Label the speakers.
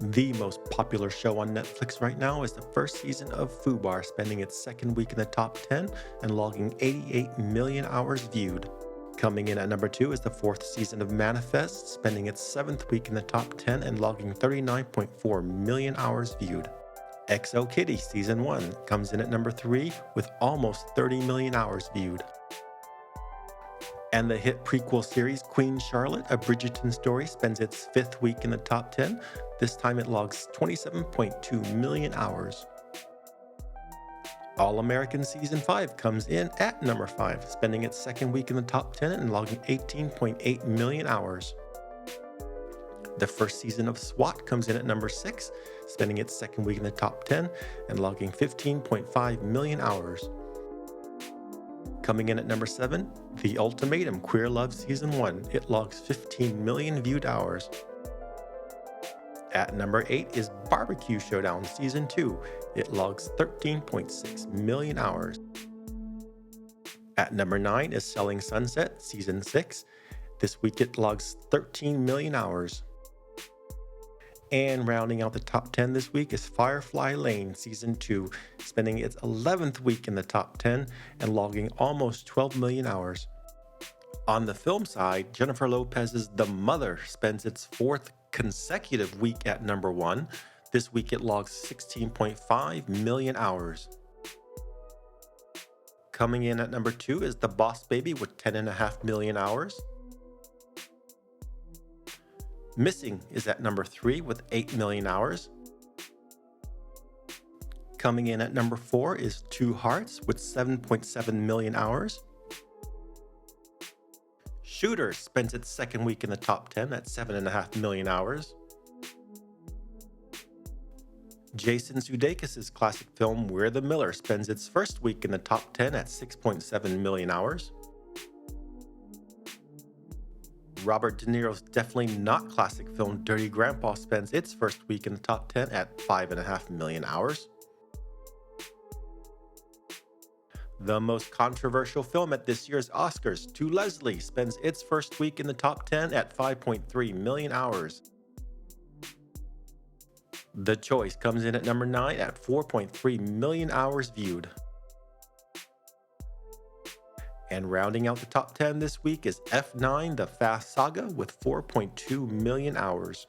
Speaker 1: The most popular show on Netflix right now is the first season of FUBAR, spending its second week in the top 10 and logging 88 million hours viewed. Coming in at number 2 is the fourth season of Manifest, spending its seventh week in the top 10 and logging 39.4 million hours viewed. XO Kitty Season 1 comes in at number 3 with almost 30 million hours viewed. And the hit prequel series Queen Charlotte, A Bridgerton Story, spends its fifth week in the top 10. This time it logs 27.2 million hours. All American Season 5 comes in at number 5, spending its second week in the top 10 and logging 18.8 million hours. The first season of SWAT comes in at number 6, spending its second week in the top 10 and logging 15.5 million hours. Coming in at number 7, The Ultimatum Queer Love Season 1. It logs 15 million viewed hours. At number 8 is Barbecue Showdown Season 2. It logs 13.6 million hours. At number 9 is Selling Sunset Season 6. This week it logs 13 million hours. And rounding out the top 10 this week is Firefly Lane Season 2, spending its 11th week in the top 10 and logging almost 12 million hours. On the film side, Jennifer Lopez's The Mother spends its fourth consecutive week at number 1. This week it logs 16.5 million hours. Coming in at number 2 is The Boss Baby with 10.5 million hours. Missing is at number 3 with 8 million hours. Coming in at number 4 is Two Hearts with 7.7 million hours. Shooter spends its second week in the top 10 at 7.5 million hours. Jason Sudeikis' classic film We're the Miller spends its first week in the top 10 at 6.7 million hours. Robert De Niro's definitely not classic film Dirty Grandpa spends its first week in the top 10 at 5.5 million hours. The most controversial film at this year's Oscars, To Leslie, spends its first week in the top 10 at 5.3 million hours. The Choice comes in at number 9 at 4.3 million hours viewed. And rounding out the top 10 this week is F9 The Fast Saga with 4.2 million hours.